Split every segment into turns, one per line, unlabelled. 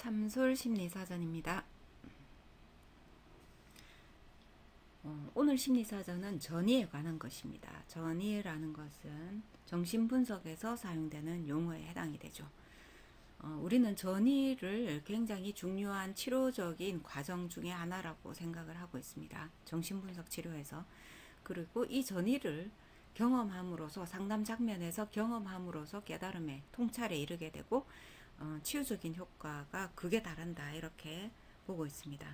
참솔 심리사전입니다. 오늘 심리사전은 전이에 관한 것입니다. 전이라는 것은 정신분석에서 사용되는 용어에 해당이 되죠. 우리는 전이를 굉장히 중요한 치료적인 과정 중에 하나라고 생각을 하고 있습니다. 정신분석 치료에서. 그리고 이 전이를 경험함으로써 상담 장면에서 경험함으로써 깨달음에 통찰에 이르게 되고 치유적인 효과가 극에 달한다 이렇게 보고 있습니다.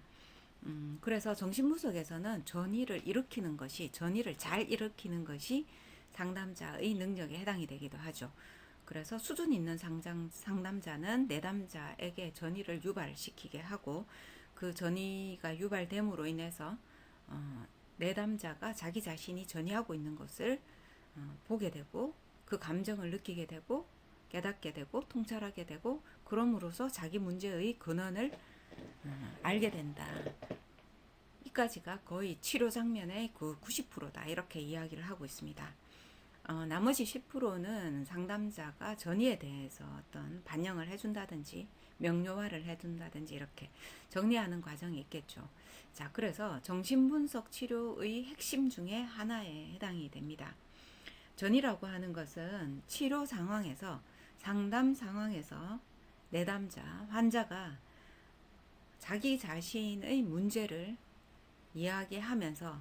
그래서 정신분석에서는 전이를 일으키는 것이 전이를 잘 일으키는 것이 상담자의 능력에 해당이 되기도 하죠. 그래서 수준 있는 상담자는 내담자에게 전이를 유발시키게 하고 그 전이가 유발됨으로 인해서 내담자가 자기 자신이 전이하고 있는 것을 보게 되고 그 감정을 느끼게 되고 깨닫게 되고 통찰하게 되고 그럼으로써 자기 문제의 근원을 알게 된다. 이까지가 거의 치료 장면의 그 90%다 이렇게 이야기를 하고 있습니다. 나머지 10%는 상담자가 전이에 대해서 어떤 반영을 해준다든지 명료화를 해준다든지 이렇게 정리하는 과정이 있겠죠. 자, 그래서 정신분석 치료의 핵심 중에 하나에 해당이 됩니다. 전이라고 하는 것은 치료 상황에서 상담 상황에서 내담자, 환자가 자기 자신의 문제를 이야기하면서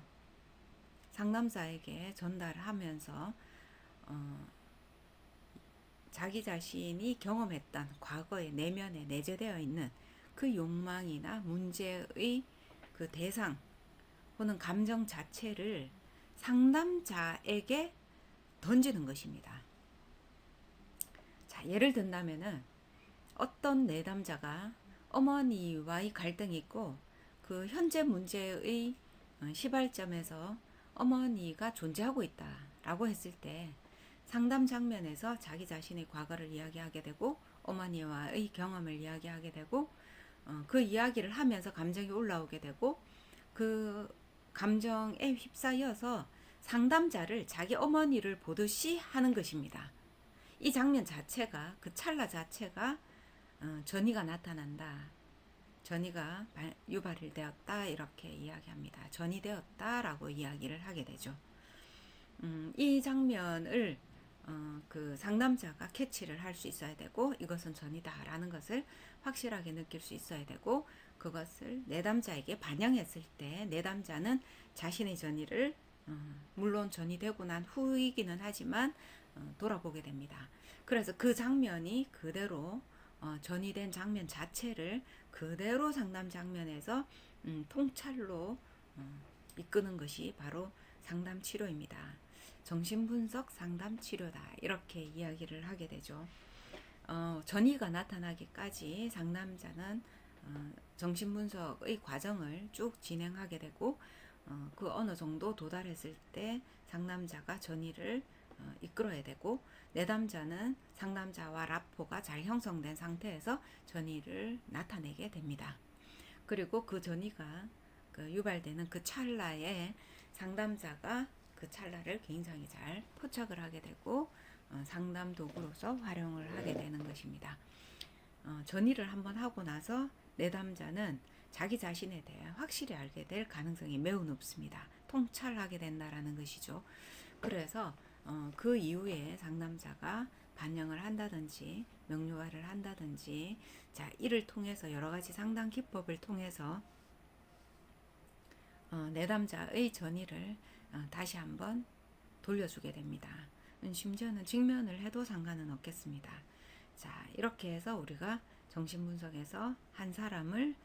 상담자에게 전달하면서 자기 자신이 경험했던 과거의 내면에 내재되어 있는 그 욕망이나 문제의 그 대상 혹은 감정 자체를 상담자에게 던지는 것입니다. 자, 예를 든다면은 어떤 내담자가 어머니와의 갈등이 있고 그 현재 문제의 시발점에서 어머니가 존재하고 있다라고 했을 때 상담 장면에서 자기 자신의 과거를 이야기하게 되고 어머니와의 경험을 이야기하게 되고 그 이야기를 하면서 감정이 올라오게 되고 그 감정에 휩싸여서 상담자를 자기 어머니를 보듯이 하는 것입니다. 이 장면 자체가 그 찰나 자체가 전이가 나타난다. 전이가 유발이 되었다 이렇게 이야기합니다. 전이 되었다라고 이야기를 하게 되죠. 이 장면을 그 상담자가 캐치를 할 수 있어야 되고 이것은 전이다라는 것을 확실하게 느낄 수 있어야 되고 그것을 내담자에게 반영했을 때 내담자는 자신의 전이를 물론 전이되고 난 후이기는 하지만 돌아보게 됩니다. 그래서 그 장면이 그대로 전이된 장면 자체를 그대로 상담 장면에서 통찰로 이끄는 것이 바로 상담 치료입니다. 정신분석 상담 치료다 이렇게 이야기를 하게 되죠. 전이가 나타나기까지 상담자는 정신분석의 과정을 쭉 진행하게 되고 그 어느 정도 도달했을 때 상담자가 전이를 이끌어야 되고 내담자는 상담자와 라포가 잘 형성된 상태에서 전이를 나타내게 됩니다. 그리고 그 전이가 그 유발되는 그 찰나에 상담자가 그 찰나를 굉장히 잘 포착을 하게 되고 상담 도구로서 활용을 하게 되는 것입니다. 전이를 한번 하고 나서 내담자는 자기 자신에 대해 확실히 알게 될 가능성이 매우 높습니다. 통찰하게 된다라는 것이죠. 그래서 그 이후에 상담자가 반영을 한다든지 명료화를 한다든지 자 이를 통해서 여러 가지 상담 기법을 통해서 내담자의 전이를 다시 한번 돌려주게 됩니다. 심지어는 직면을 해도 상관은 없겠습니다. 자 이렇게 해서 우리가 정신분석에서 한 사람을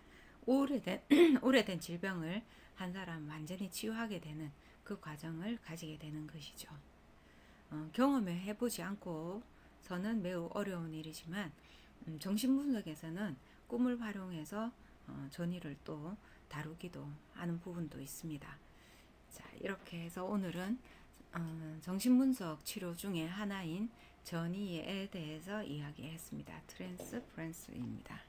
오래된 질병을 한 사람 완전히 치유하게 되는 그 과정을 가지게 되는 것이죠. 경험을 해보지 않고서는 매우 어려운 일이지만 정신분석에서는 꿈을 활용해서 전이를 또 다루기도 하는 부분도 있습니다. 자 이렇게 해서 오늘은 정신분석 치료 중에 하나인 전이에 대해서 이야기했습니다. 트랜스퍼런스입니다.